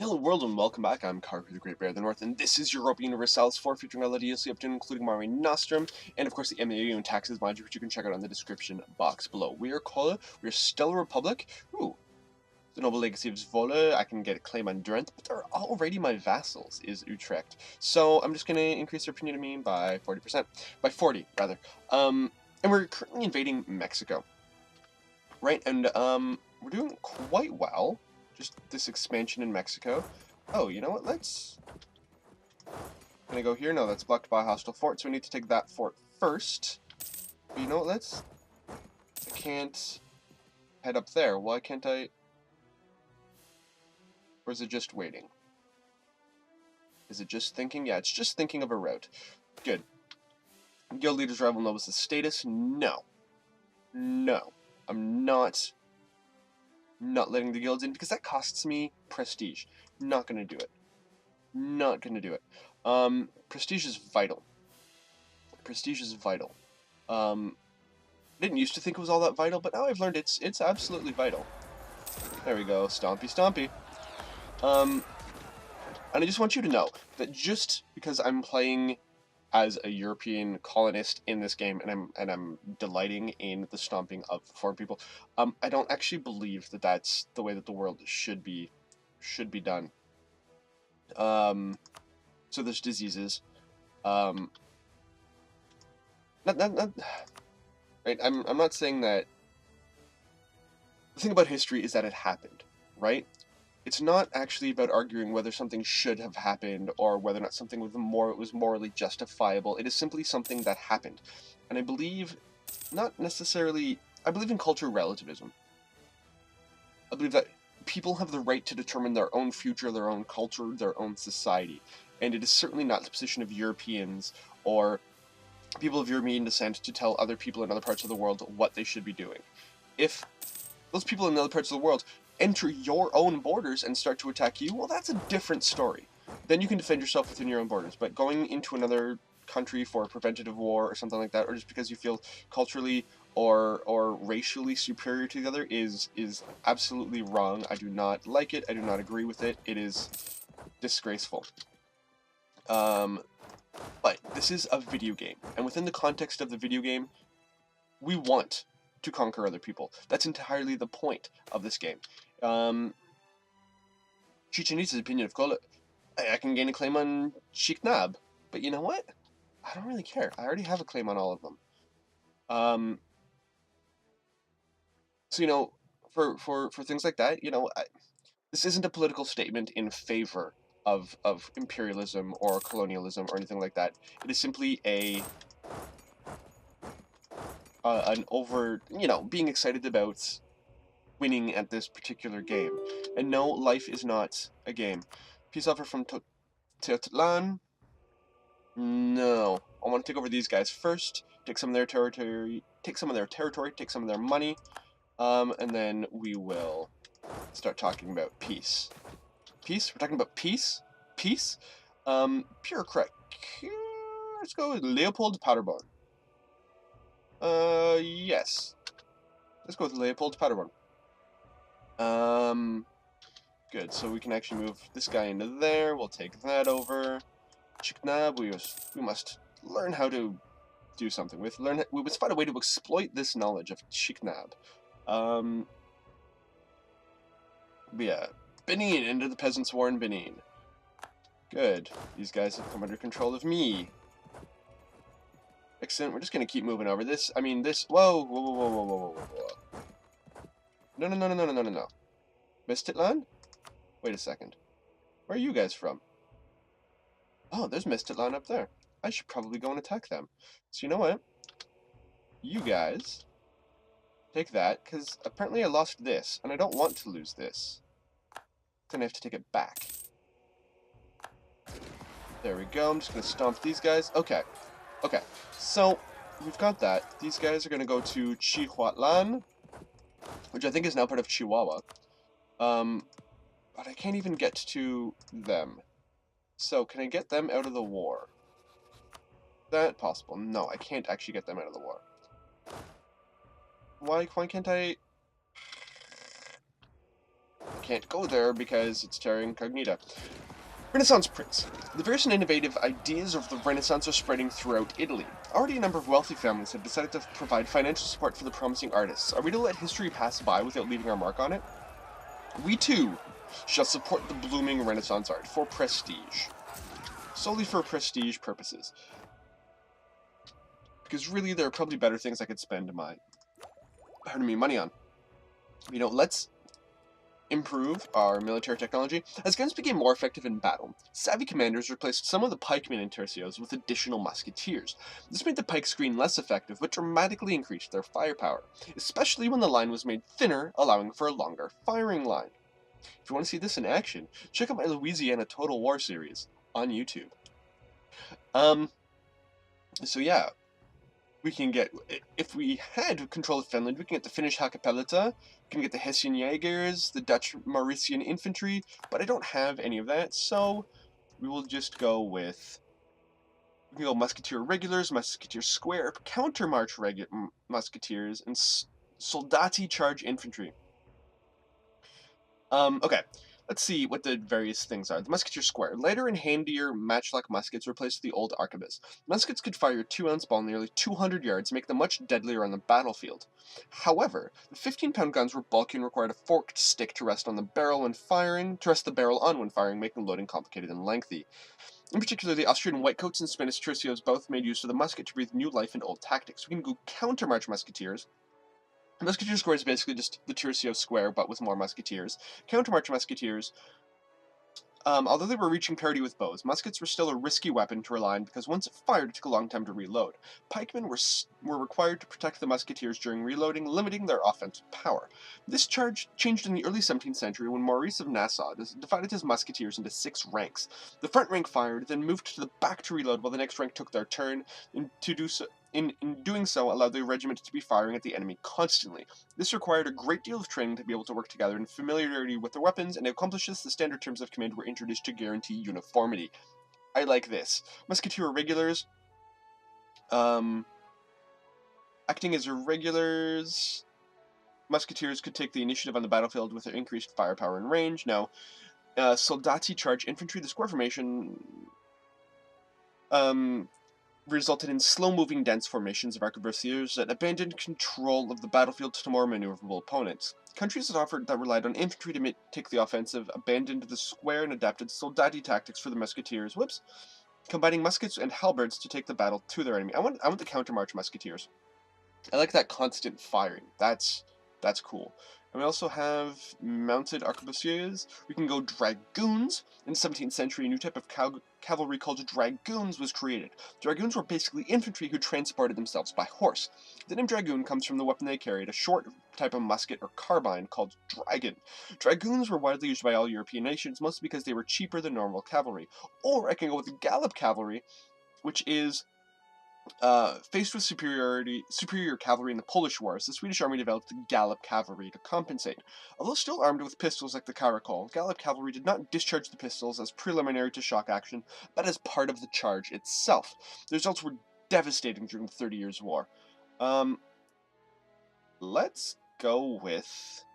Hello world and welcome back, I'm Karhu the Great Bear of the North, and this is Europa Universalis IV featuring all the DLC up to including Mare Nostrum, and of course the MEIOU Taxes Mod, which you can check out on the description box below. We are Köln, we are still a republic. Ooh, the noble legacy of Zwolle, I can get a claim on Drent, but they're already my vassals, is Utrecht. So I'm just going to increase their opinion of me by 40%, by 40 rather. And we're currently invading Mexico, right? And we're doing quite well. Just this expansion in Mexico. Oh, you know what? Can I go here? No, that's blocked by a hostile fort, so we need to take that fort first. But you know what? I can't head up there. Why can't I? Or is it just waiting? Is it just thinking? Yeah, it's just thinking of a route. Good. Guild leaders rival nobles' status? No. No. I'm not letting the guilds in because that costs me prestige. Not gonna do it. Not gonna do it. Prestige is vital. Prestige is vital. I didn't used to think it was all that vital, but now I've learned it's absolutely vital. There we go, stompy stompy. And I just want you to know that just because I'm playing as a European colonist in this game, and I'm delighting in the stomping of foreign people, I don't actually believe that that's the way that the world should be done. So there's diseases. Not, right. I'm not saying that. The thing about history is that it happened, right? It's not actually about arguing whether something should have happened or whether or not something was morally justifiable. It is simply something that happened. And I believe, not necessarily, I believe in cultural relativism. I believe that people have the right to determine their own future, their own culture, their own society. And it is certainly not the position of Europeans or people of European descent to tell other people in other parts of the world what they should be doing. If those people in other parts of the world enter your own borders and start to attack you, well, that's a different story. Then you can defend yourself within your own borders. But going into another country for a preventative war or something like that, or just because you feel culturally or racially superior to the other is absolutely wrong. I do not like it. I do not agree with it. It is disgraceful. But this is a video game, and within the context of the video game, we want to conquer other people. That's entirely the point of this game. Chichen Itza's opinion of Kola, I can gain a claim on Shiknab, but you know what? I don't really care. I already have a claim on all of them. So, you know, for things like that, you know, this isn't a political statement in favor of imperialism or colonialism or anything like that. It is simply an over, you know, being excited about winning at this particular game. And no, life is not a game. Peace offer from Teotlan. No, I want to take over these guys first. Take some of their territory. Take some of their money. And then we will start talking about peace. Peace? We're talking about peace? Peace? Bureaucrat. Let's go with Leopold Paderborn. Yes. Let's go with Leopold Paderborn. Good, so we can actually move this guy into there. We'll take that over. Chiknab, we must learn how to do something with. We must find a way to exploit this knowledge of Chiknab. But yeah, Benin, into the Peasants' War in Benin. Good, these guys have come under control of me. Excellent, we're just gonna keep moving over this. I mean, this. Whoa, whoa, whoa, whoa, whoa, whoa, whoa, whoa. No, no, no, no, no, no, no, no. Mistitlan? Wait a second. Where are you guys from? Oh, there's Mistitlan up there. I should probably go and attack them. So you know what? You guys take that, because apparently I lost this, and I don't want to lose this. Then I have to take it back. There we go. I'm just going to stomp these guys. Okay. Okay. So, we've got that. These guys are going to go to Chihuahua, which I think is now part of Chihuahua. But I can't even get to them. So, can I get them out of the war? Is that possible? No, I can't actually get them out of the war. Why can't I? I can't go there because it's terra incognita. Renaissance prints. The various and innovative ideas of the Renaissance are spreading throughout Italy. Already a number of wealthy families have decided to provide financial support for the promising artists. Are we to let history pass by without leaving our mark on it? We too shall support the blooming Renaissance art for prestige. Solely for prestige purposes. Because really, there are probably better things I could spend my money on. You know, let's improve our military technology. As guns became more effective in battle, savvy commanders replaced some of the pikemen and tercios with additional musketeers. This made the pike screen less effective, but dramatically increased their firepower, especially when the line was made thinner, allowing for a longer firing line. If you want to see this in action, check out my Louisiana Total War series on YouTube. So yeah, we can get, if we had control of Finland, we can get the Finnish Hakkapeliitta, we can get the Hessian Jaegers, the Dutch Mauritian Infantry, but I don't have any of that, so we will just go with, we can go Musketeer Regulars, Musketeer Square, Countermarch Musketeers, and Soldati Charge Infantry. Okay. Let's see what the various things are. The Musketeer Square. Lighter and handier matchlock muskets replaced the old arquebus. Muskets could fire a 2-ounce ball nearly 200 yards, make them much deadlier on the battlefield. However, the 15-pound guns were bulky and required a forked stick to rest the barrel on when firing, making loading complicated and lengthy. In particular, the Austrian Whitecoats and Spanish Tercios both made use of the musket to breathe new life into old tactics. We can go Countermarch Musketeers. Musketeer Square is basically just the Tercio Square, but with more musketeers. Countermarch Musketeers, although they were reaching parity with bows, muskets were still a risky weapon to rely on because once it fired, it took a long time to reload. Pikemen were required to protect the musketeers during reloading, limiting their offensive power. This charge changed in the early 17th century when Maurice of Nassau divided his musketeers into 6 ranks. The front rank fired, then moved to the back to reload while the next rank took their turn, in doing so, allowed the regiment to be firing at the enemy constantly. This required a great deal of training to be able to work together and familiarity with their weapons, and to accomplish this, the standard terms of command were introduced to guarantee uniformity. I like this. Musketeer Irregulars, acting as irregulars, musketeers could take the initiative on the battlefield with their increased firepower and range. Now, Soldati Charge Infantry, the square formation, resulted in slow-moving, dense formations of arquebusiers that abandoned control of the battlefield to more maneuverable opponents. Countries that relied on infantry to take the offensive abandoned the square and adapted soldati tactics for the musketeers. Combining muskets and halberds to take the battle to their enemy. I want the countermarch musketeers. I like that constant firing. That's cool. And we also have mounted arquebusiers. We can go dragoons. In the 17th century, a new type of cavalry called dragoons was created. Dragoons were basically infantry who transported themselves by horse. The name dragoon comes from the weapon they carried, a short type of musket or carbine called dragon. Dragoons were widely used by all European nations, mostly because they were cheaper than normal cavalry. Or I can go with gallop cavalry, which is faced with superior cavalry in the Polish Wars, the Swedish army developed gallop cavalry to compensate. Although still armed with pistols like the Caracol, gallop cavalry did not discharge the pistols as preliminary to shock action, but as part of the charge itself. The results were devastating during the 30 Years' War. Let's go with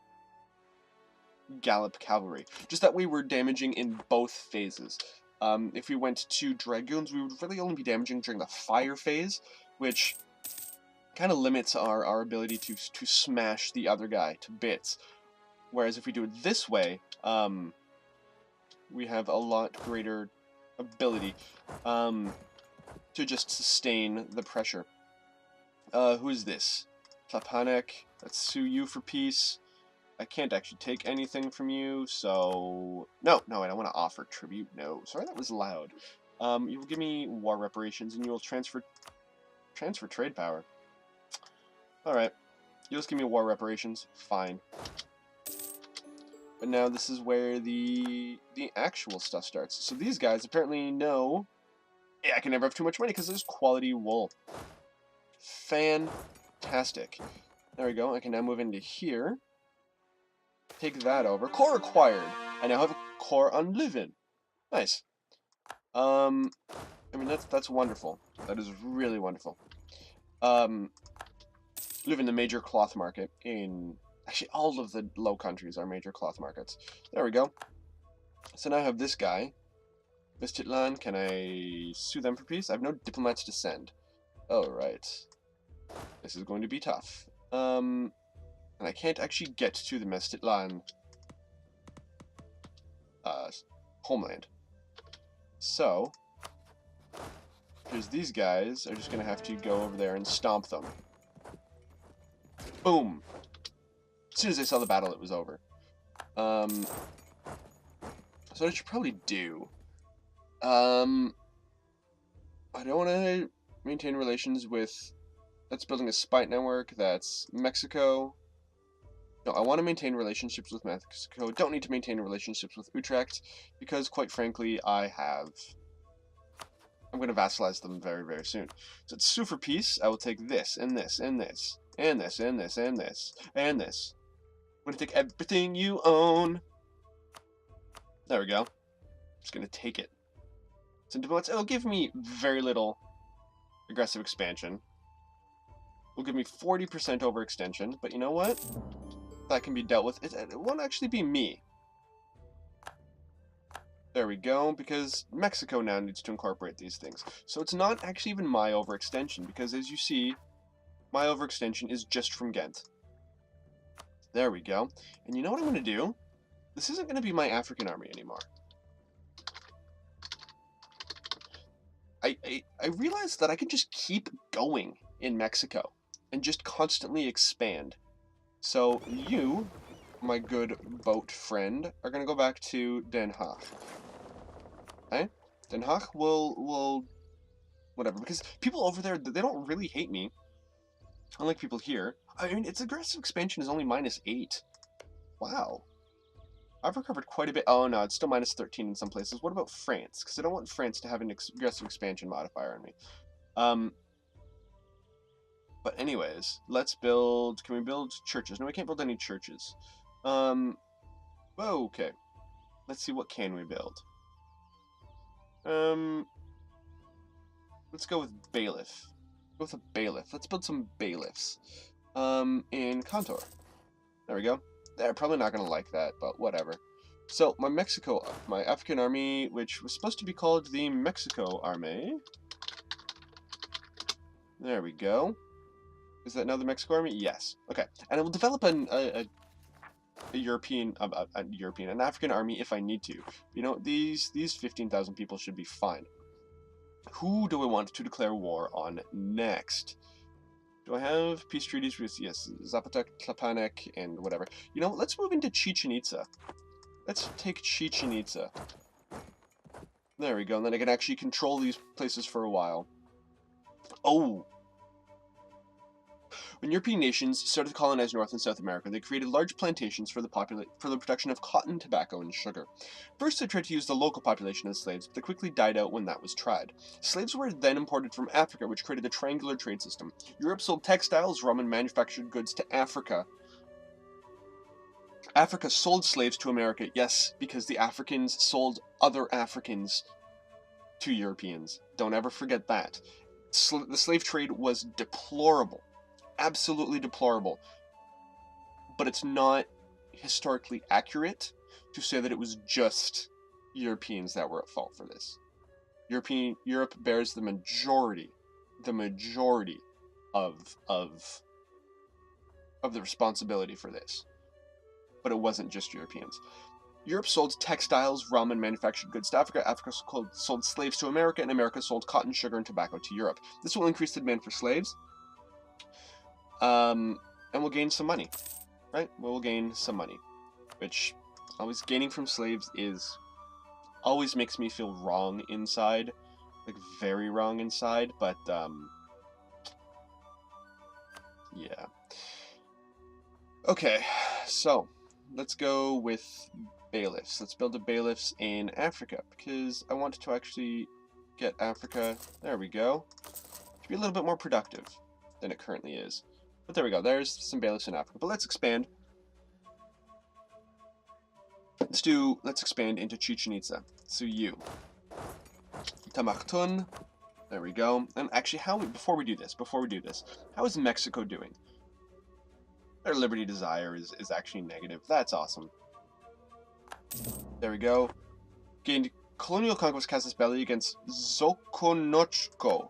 gallop cavalry. Just that way we're damaging in both phases. If we went to Dragoons, we would really only be damaging during the fire phase, which kind of limits our ability to smash the other guy to bits. Whereas if we do it this way, we have a lot greater ability to just sustain the pressure. Who is this? Tlapanek, let's sue you for peace. I can't actually take anything from you, so... No, I don't want to offer tribute. No, sorry, that was loud. You will give me war reparations, and you will transfer trade power. Alright. You'll just give me war reparations. Fine. But now this is where the actual stuff starts. So these guys apparently know... Yeah, I can never have too much money, because there's quality wool. Fantastic. There we go. I can now move into here. Take that over. Core acquired. I now have a core on Leuven. Nice. I mean, that's wonderful. That is really wonderful. Leuven, the major cloth market in Actually, all of the low countries are major cloth markets. There we go. So now I have this guy. Mistitlan, can I sue them for peace? I have no diplomats to send. Oh, right. This is going to be tough. And I can't actually get to the Mistitlan homeland. So, because these guys are just going to have to go over there and stomp them. Boom! As soon as I saw the battle, it was over. So what I should probably do... I don't want to maintain relations with... That's building a spy network. That's Mexico. No, I want to maintain relationships with Mexico. Don't need to maintain relationships with Utrecht, because, quite frankly, I'm going to vassalize them very, very soon. So it's sue for peace. I will take this, and this, and this, and this, and this, and this, and this. I'm going to take everything you own. There we go. Just going to take it. So it'll give me very little aggressive expansion. Will give me 40% overextension, but you know what? That can be dealt with. It won't actually be me. There we go, because Mexico now needs to incorporate these things. So it's not actually even my overextension, because as you see, my overextension is just from Ghent. There we go. And you know what I'm going to do? This isn't going to be my African army anymore. I realized that I can just keep going in Mexico and just constantly expand. So you, my good boat friend, are going to go back to Den Haag. Okay? Den Haag will whatever, because people over there, they don't really hate me, unlike people here. I mean, its aggressive expansion is only -8. Wow. I've recovered quite a bit. Oh no, it's still -13 in some places. What about France? Because I don't want France to have an aggressive expansion modifier on me. But anyways, let's build... Can we build churches? No, we can't build any churches. Okay. Let's see, what can we build? Let's go with bailiff. Go with a bailiff. Let's build some bailiffs. In Contour. There we go. They're probably not going to like that, but whatever. So, my African army, which was supposed to be called the Mexico Army. There we go. Is that now the Mexico Army? Yes. Okay. And I will develop an African army if I need to. You know, these 15,000 people should be fine. Who do I want to declare war on next? Do I have peace treaties with, yes, Zapotek, Tlapanek, and whatever. You know, let's move into Chichen Itza. Let's take Chichen Itza. There we go, and then I can actually control these places for a while. Oh! When European nations started to colonize North and South America, they created large plantations for the production of cotton, tobacco, and sugar. First, they tried to use the local population as slaves, but they quickly died out when that was tried. Slaves were then imported from Africa, which created a triangular trade system. Europe sold textiles, rum, and manufactured goods to Africa. Africa sold slaves to America, yes, because the Africans sold other Africans to Europeans. Don't ever forget that. The slave trade was deplorable. Absolutely deplorable. But it's not historically accurate to say that it was just Europeans that were at fault for this. Europe bears the majority of the responsibility for this. But it wasn't just Europeans. Europe sold textiles, rum, and manufactured goods to Africa. Africa sold slaves to America, and America sold cotton, sugar, and tobacco to Europe. This will increase the demand for slaves. And we'll gain some money, right? We'll gain some money, which always gaining from slaves always makes me feel wrong inside, like very wrong inside, but, yeah. Okay, so, let's go with bailiffs. Let's build a bailiffs in Africa, because I want to actually get Africa, there we go, to be a little bit more productive than it currently is. But there we go, there's some bailiffs in Africa. But let's expand. Let's expand into Chichen Itza. So you. Tamartun. There we go. And actually, before we do this, how is Mexico doing? Their liberty desire is actually negative. That's awesome. There we go. Gained colonial conquest casus belli against Zokonochko.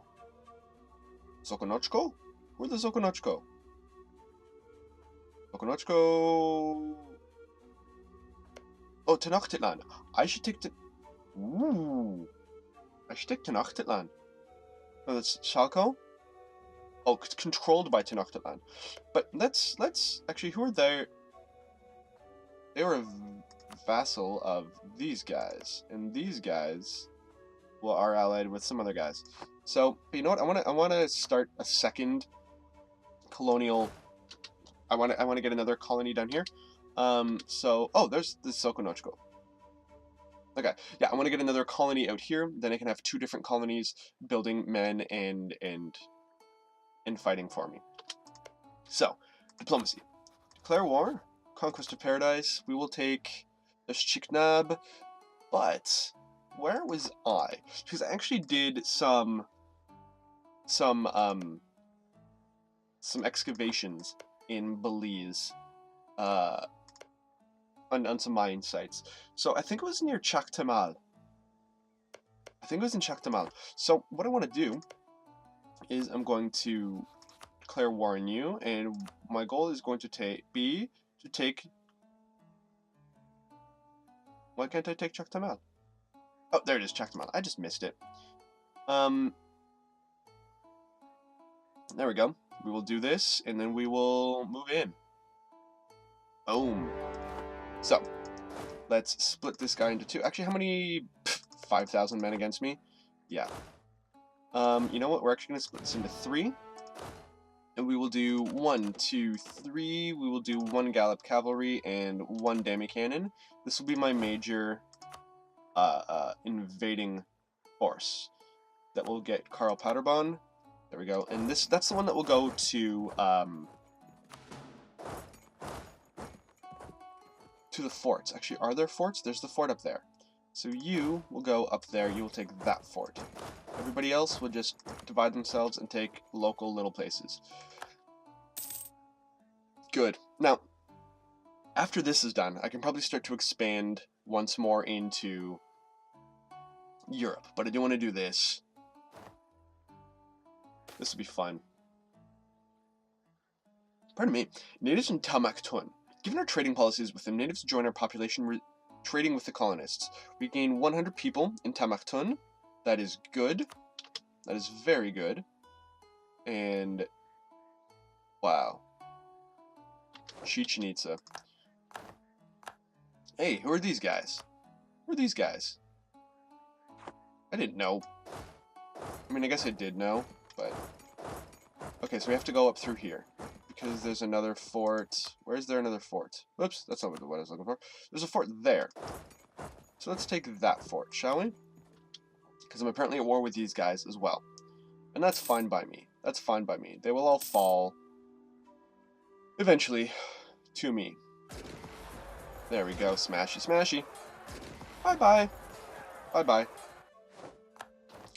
Zokonochko? Where's the Zokonochko? Zokonochko... Oh, Tenochtitlan. I should take Ooh. I should take Tenochtitlan. Oh, that's Shalko? Oh, it's controlled by Tenochtitlan. But let's actually, who are they? They were a vassal of these guys, and these guys, well, are allied with some other guys. So, but you know what? I want to start a second colonial. I want to get another colony down here. So, oh, there's the Sokonochko. Okay, yeah, I want to get another colony out here. Then I can have two different colonies building men and fighting for me. So, diplomacy. Declare war. Conquest of paradise. We will take the Shiknab. But where was I? Because I actually did some excavations in Belize. On some mine sites. So I think it was near Chactamal. I think it was in Chactamal. So what I want to do is I'm going to declare war on you, and my goal is going to be to take... Why can't I take Chactamal? Oh, there it is, Chactamal. I just missed it. There we go. We will do this, and then we will move in. Boom. So, let's split this guy into two. Actually, how many? 5,000 men against me? Yeah. You know what? We're actually going to split this into three. And we will do 1, 2, 3. We will do 1 Gallop Cavalry and 1 Demi Cannon. This will be my major invading force. That will get Karl Paderborn. There we go. And that's the one that will go to the forts. Actually, are there forts? There's the fort up there. So you will go up there. You will take that fort. Everybody else will just divide themselves and take local little places. Good. Now, after this is done, I can probably start to expand once more into Europe. But I do want to do this. This will be fun. Pardon me. Natives in Tamaktun. Given our trading policies with them, natives join our population trading with the colonists. We gain 100 people in Tamaktun. That is good. That is very good. And wow. Chichen Itza. Hey, who are these guys? Who are these guys? I didn't know. I mean, I guess I did know, but... Okay, so we have to go up through here. Because there's another fort. Where's there another fort? Whoops, that's not what I was looking for. There's a fort there. So let's take that fort, shall we? Because I'm apparently at war with these guys as well. And that's fine by me. That's fine by me. They will all fall eventually to me. There we go. Smashy, smashy. Bye-bye. Bye-bye.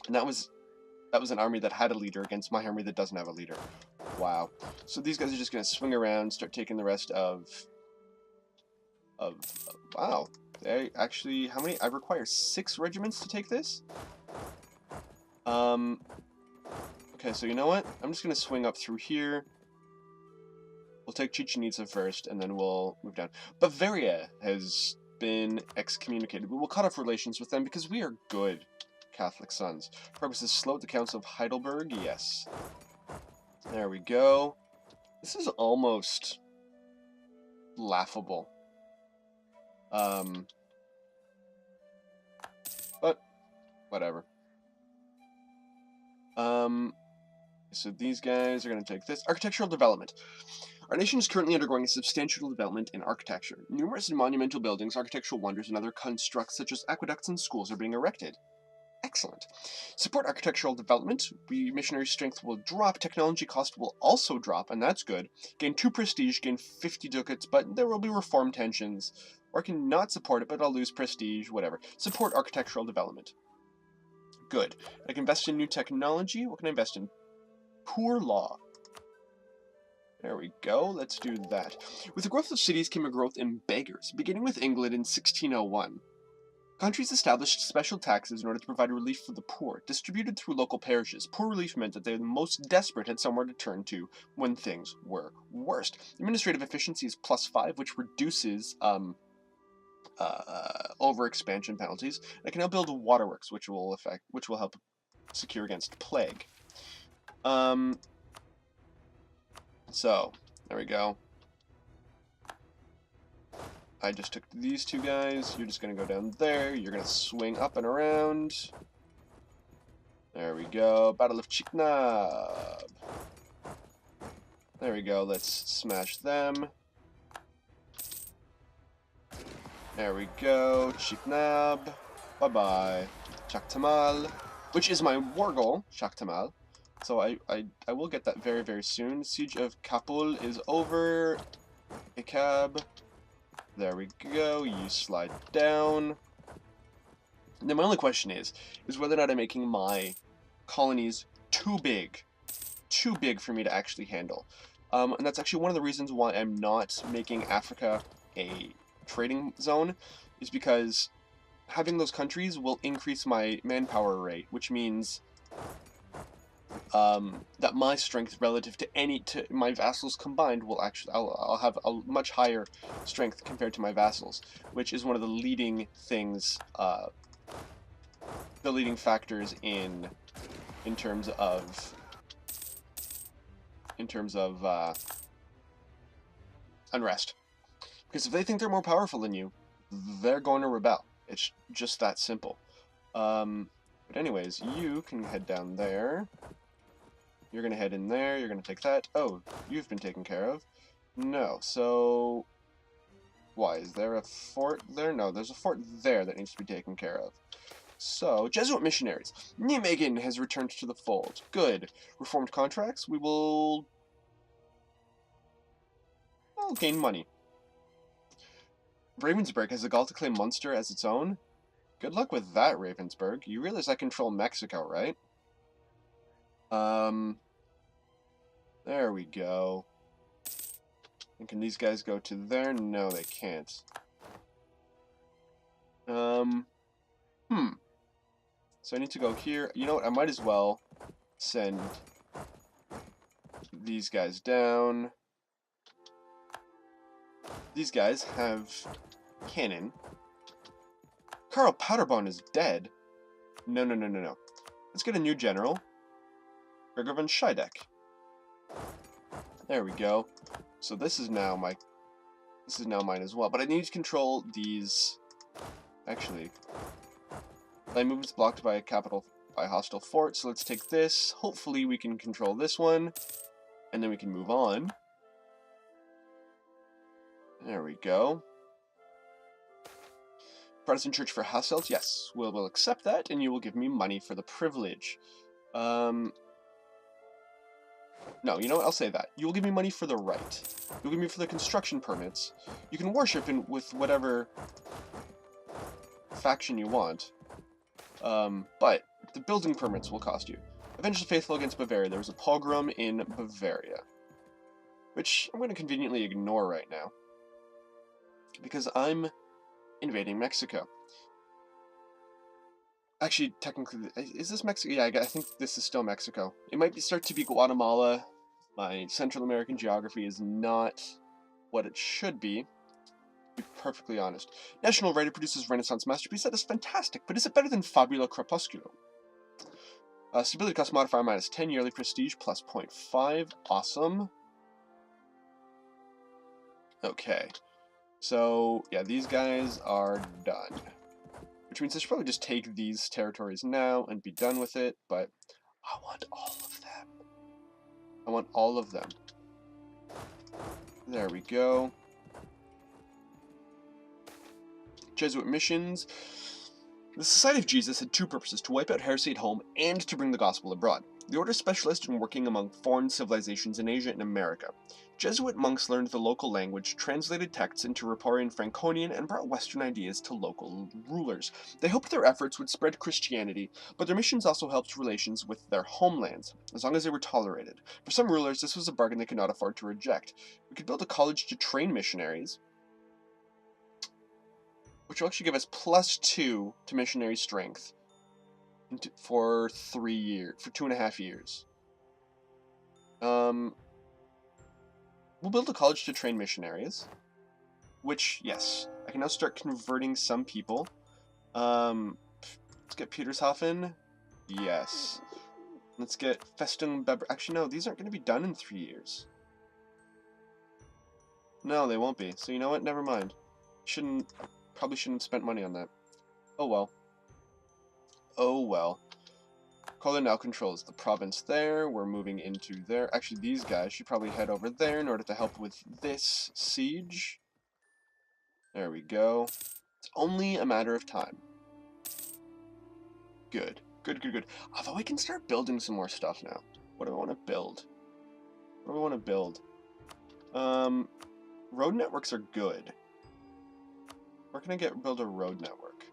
And that was an army that had a leader against my army that doesn't have a leader. Wow. So these guys are just going to swing around, start taking the rest of wow. They actually, how many? I require 6 regiments to take this? Okay, so you know what? I'm just going to swing up through here. We'll take Chichen Itza first, and then we'll move down. Bavaria has been excommunicated. We will cut off relations with them because we are good Catholic sons. Purpose is slow at the Council of Heidelberg, yes. There we go. This is almost laughable. But whatever. So these guys are going to take this. Architectural development. Our nation is currently undergoing a substantial development in architecture. Numerous monumental buildings, architectural wonders, and other constructs such as aqueducts and schools are being erected. Excellent. Support architectural development. Missionary strength will drop. Technology cost will also drop, and that's good. Gain 2 prestige, gain 50 ducats, but there will be reform tensions. Or I can not support it, but I'll lose prestige, whatever. Support architectural development. Good. I can invest in new technology. What can I invest in? Poor law. There we go, let's do that. With the growth of cities came a growth in beggars, beginning with England in 1601. Countries established special taxes in order to provide relief for the poor, distributed through local parishes. Poor relief meant that the most desperate had somewhere to turn to when things were worst. Administrative efficiency is +5, which reduces over-expansion penalties. I can now build waterworks, which will help secure against plague. So there we go. I just took these two guys. You're just gonna go down there. You're gonna swing up and around. There we go. Battle of Chiknab. There we go. Let's smash them. There we go. Chiknab. Bye-bye. Chaktamal. Which is my war goal, Chaktamal. So I will get that very, very soon. Siege of Kapul is over. Ikab. There we go. You slide down. Now my only question is whether or not I'm making my colonies too big for me to actually handle. And that's actually one of the reasons why I'm not making Africa a trading zone, is because having those countries will increase my manpower rate, which means that my strength relative to my vassals combined will actually, I'll have a much higher strength compared to my vassals, which is one of the leading things, the leading factors in terms of unrest. Because if they think they're more powerful than you, they're going to rebel. It's just that simple. But anyways, you can head down there. You're going to head in there. You're going to take that. Oh, you've been taken care of. No, so... Why? Is there a fort there? No, there's a fort there that needs to be taken care of. So, Jesuit missionaries. Nijmegen has returned to the fold. Good. Reformed contracts. I'll gain money. Ravensburg has the gall to claim Munster as its own. Good luck with that, Ravensburg. You realize I control Mexico, right? There we go. And can these guys go to there? No, they can't. So I need to go here. You know what? I might as well send these guys down. These guys have cannon. Karl Paderborn is dead. No. Let's get a new general. Gregor von Scheidegg. There we go. So this is now mine as well. But I need to control these. Actually, line movement's blocked by a hostile fort. So let's take this. Hopefully we can control this one, and then we can move on. There we go. Protestant Church for Hasselt. Yes, we'll accept that, and you will give me money for the privilege. No, you know what? I'll say that. You will give me money for the right. You'll give me for the construction permits. You can worship with whatever faction you want. But the building permits will cost you. Avenge the Faithful against Bavaria. There was a pogrom in Bavaria. Which I'm going to conveniently ignore right now. Because I'm invading Mexico. Actually, technically, is this Mexico? Yeah, I think this is still Mexico. It might start to be Guatemala. My Central American geography is not what it should be, to be perfectly honest. National Writer produces Renaissance masterpiece. That is fantastic, but is it better than Fabula Crepusculo? Stability cost modifier -10, yearly prestige plus 0.5. Awesome. Okay. So, yeah, these guys are done. Which means I should probably just take these territories now and be done with it, but I want all of them. I want all of them. There we go. Jesuit missions. The Society of Jesus had two purposes: to wipe out heresy at home and to bring the gospel abroad. The order specialized in working among foreign civilizations in Asia and America. Jesuit monks learned the local language, translated texts into Ripuarian Franconian, and brought Western ideas to local rulers. They hoped their efforts would spread Christianity, but their missions also helped relations with their homelands, as long as they were tolerated. For some rulers, this was a bargain they could not afford to reject. We could build a college to train missionaries, which will actually give us +2 to missionary strength for 3 years, for 2.5 years. We'll build a college to train missionaries, which, yes, I can now start converting some people. Let's get Petershafen. Yes. Let's get Festung Beber. Actually, no, these aren't going to be done in 3 years. No, they won't be. So you know what? Never mind. Probably shouldn't have spent money on that. Oh well. Oh well. Cologne now controls the province there. We're moving into there. Actually, these guys should probably head over there in order to help with this siege. There we go. It's only a matter of time. Good. Good, good, good. Although I can start building some more stuff now. What do I want to build? What do I want to build? Road networks are good. Where can I build a road network?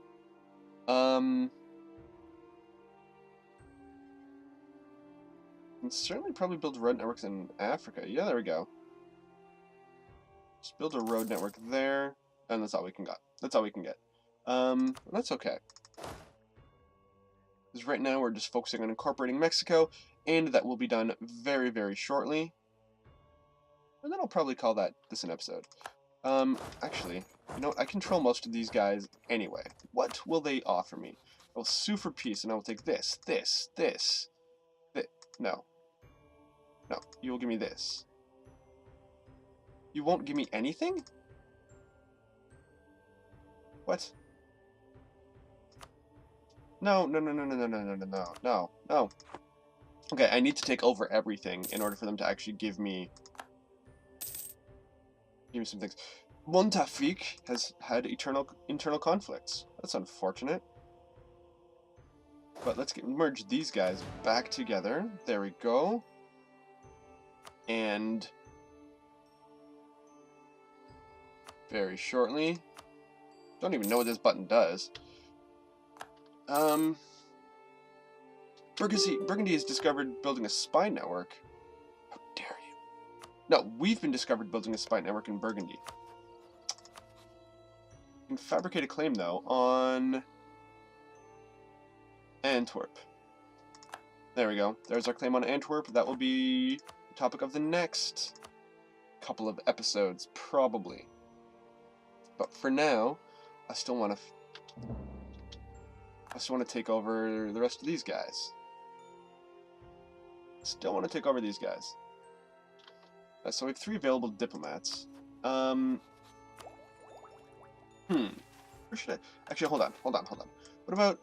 Can certainly probably build road networks in Africa. Yeah, there we go. Just build a road network there, and that's all we can get. That's all we can get. That's okay. Because right now we're just focusing on incorporating Mexico, and that will be done very, very shortly. And then I'll probably call this an episode. Actually, you know what? I control most of these guys anyway. What will they offer me? I will sue for peace, and I will take this. No. No, you will give me this. You won't give me anything? What? No. Okay, I need to take over everything in order for them to actually give me some things. Montafik has had internal conflicts. That's unfortunate. But let's merge these guys back together. There we go. And very shortly. Don't even know what this button does. Burgundy has discovered building a spy network. How dare you? No, we've been discovered building a spy network in Burgundy. We can fabricate a claim, though, on Antwerp. There we go. There's our claim on Antwerp. That will be the topic of the next couple of episodes, probably. But for now, I still want to take over the rest of these guys. Still want to take over these guys. So we have 3 available diplomats. Where should I... Actually, hold on. What about...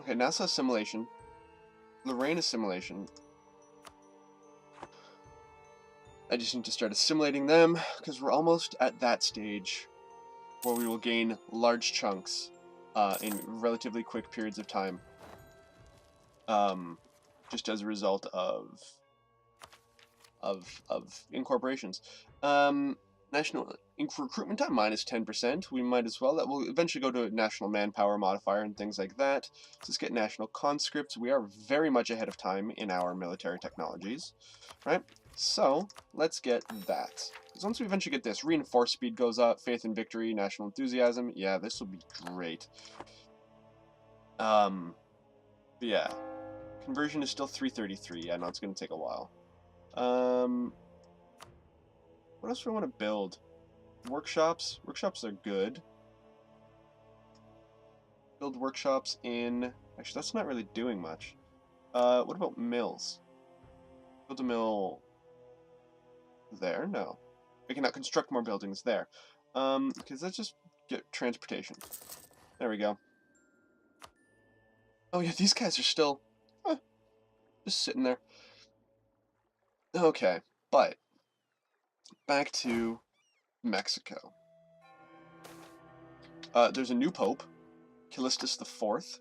Okay, NASA assimilation. Lorraine assimilation. I just need to start assimilating them, because we're almost at that stage where we will gain large chunks in relatively quick periods of time. Just as a result of incorporations. National recruitment time -10%. We might as well. That will eventually go to a national manpower modifier and things like that. Let's get national conscripts. We are very much ahead of time in our military technologies, right? So let's get that. Because once we eventually get this, reinforced speed goes up, faith in victory, national enthusiasm. Yeah, this will be great. But yeah, conversion is still 333. Yeah, no, it's going to take a while. What else do I want to build? Workshops. Workshops are good. Build workshops in... Actually, that's not really doing much. What about mills? Build a mill... there? No. We cannot construct more buildings there. Because let's just get transportation. There we go. Oh yeah, these guys are still... just sitting there. Okay, but... back to Mexico. There's a new pope, Callistus IV.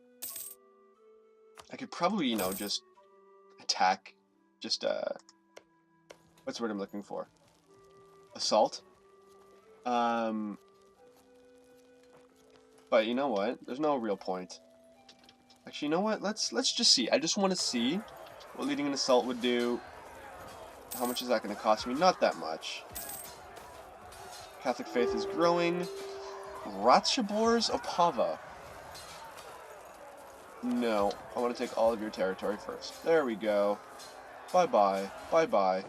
I could probably, you know, just attack, just, what's the word I'm looking for? Assault. But you know what? There's no real point. Actually, you know what? Let's just see. I just want to see what leading an assault would do. How much is that going to cost me? Not that much. Catholic faith is growing. Ratchabors Opava. No, I want to take all of your territory first. There we go. Bye-bye. Bye-bye.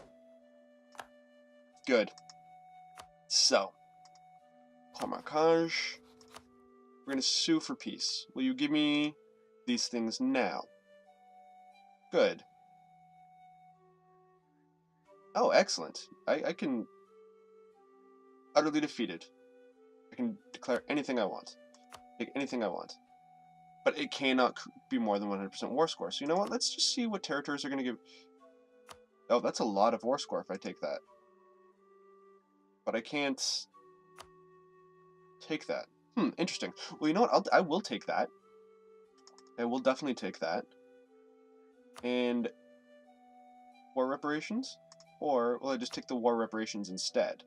Good. So, Marquage. We're going to sue for peace. Will you give me these things now? Good. Oh, excellent. I can... Utterly defeated. I can declare anything I want. Take anything I want. But it cannot be more than 100% war score. So you know what? Let's just see what territories are going to give... Oh, that's a lot of war score if I take that. But I can't... take that. Interesting. Well, you know what? I will take that. I will definitely take that. And... war reparations? Or will I just take the war reparations instead?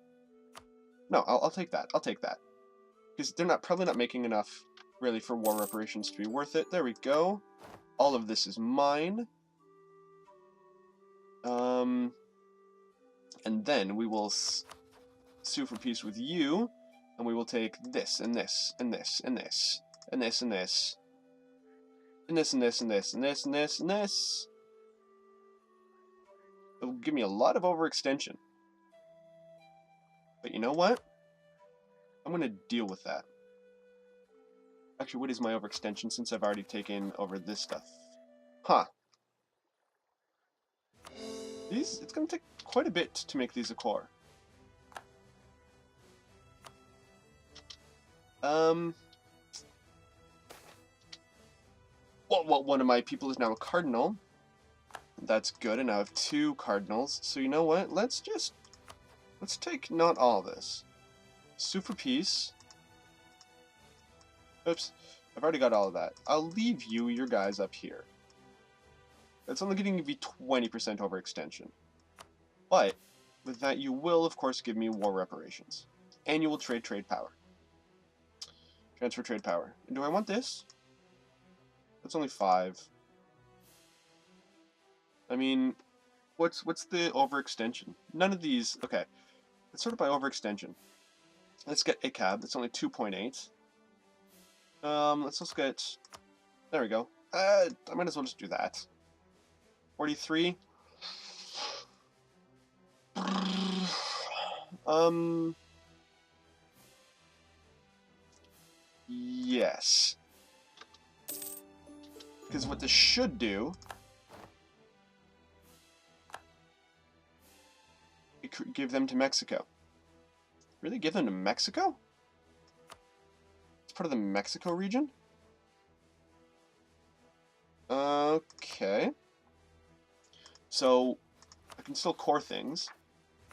No, I'll take that. I'll take that. Because they're probably not making enough, really, for war reparations to be worth it. There we go. All of this is mine. And then we will sue for peace with you, and we will take this, and this, and this, and this, and this, and this, and this, and this, and this, and this, and this, and this. It'll give me a lot of overextension. But you know what? I'm going to deal with that. Actually, what is my overextension since I've already taken over this stuff? Huh. It's going to take quite a bit to make these a core. Well, one of my people is now a cardinal. That's good, and I have 2 cardinals. So you know what? Let's take not all this. Sue for peace. Oops, I've already got all of that. I'll leave your guys up here. It's only going to be 20% overextension. But, with that you will, of course, give me war reparations. And you will trade power. Transfer trade power. And do I want this? That's only 5. I mean, what's the overextension? None of these... Okay, let's sort it by overextension. Let's get a cab. That's only 2.8. Let's just get... There we go. I might as well just do that. 43. Yes. Because what this should do... give them to Mexico. Really? Give them to Mexico? It's part of the Mexico region? Okay. So, I can still core things.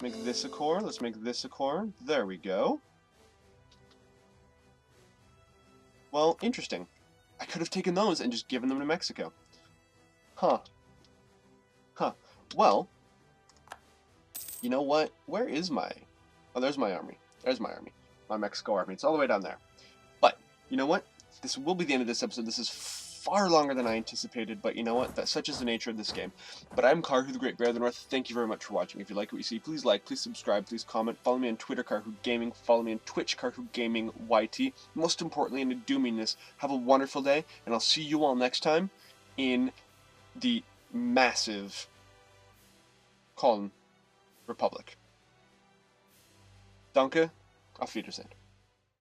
Make this a core. Let's make this a core. There we go. Well, interesting. I could have taken those and just given them to Mexico. Huh. Huh. Well, you know what? Where is my... Oh, there's my army. There's my army. My Mexico army. It's all the way down there. But, you know what? This will be the end of this episode. This is far longer than I anticipated, but you know what? Such is the nature of this game. But I'm Karhu, the Great Bear of the North. Thank you very much for watching. If you like what you see, please like, please subscribe, please comment. Follow me on Twitter, Karhu Gaming. Follow me on Twitch, Karhu Gaming YT. Most importantly, and I do mean this, have a wonderful day, and I'll see you all next time in the massive Cologne Republic. Danke, auf Wiedersehen.